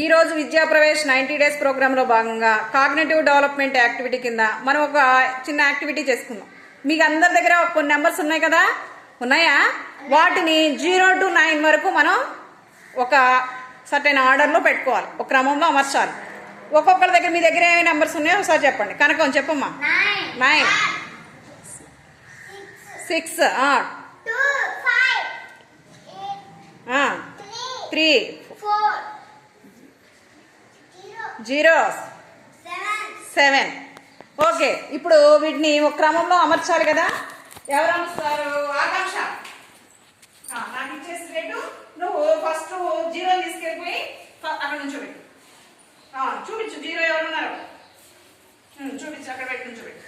ఈరోజు విద్యా ప్రవేశ్ 90 డేస్ ప్రోగ్రాంలో భాగంగా కాగ్నిటివ్ డెవలప్మెంట్ యాక్టివిటీ కింద మనం ఒక చిన్న యాక్టివిటీ చేసుకుందాం. మీకు అందరి దగ్గర కొన్ని నెంబర్స్ ఉన్నాయి కదా, ఉన్నాయా? వాటిని 0 to 9 వరకు మనం ఒక సర్టెన్ ఆర్డర్లో పెట్టుకోవాలి, ఒక క్రమంలో అమర్చాలి. ఒక్కొక్కరి దగ్గర మీ దగ్గర ఏమి నెంబర్స్ ఉన్నాయో ఒకసారి చెప్పండి. కనకం చెప్పమ్మా. 9 6 3 0 7. ఓకే, ఇప్పుడు వీటిని ఒక క్రమంలో అమర్చాలి కదా. ఎవరు అమర్స్తారు? ఆకాంక్ష. నాకు ఇచ్చేసి రేటు నువ్వు ఫస్ట్ 0 తీసుకెళ్ళిపోయి అక్కడ నుంచి పెట్టు. చూపించు 0 ఎవరున్నారు చూపించు, అక్కడ పెట్టి నుంచి పెట్టు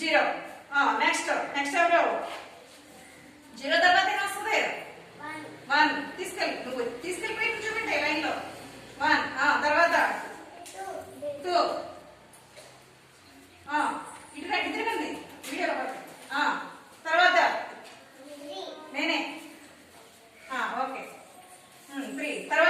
0. నెక్స్ట్ ఎవరు? 0 తర్వాత ఏం వస్తుంది? 1 తీసుకెళ్ళి, నువ్వు తీసుకెళ్ళిపోయి నుంచి పెట్టాయి లైన్లో 1. తర్వాత 2. ఇటు తిరగండి వీడియోలో. తర్వాత నేనే. ఓకే 3. తర్వాత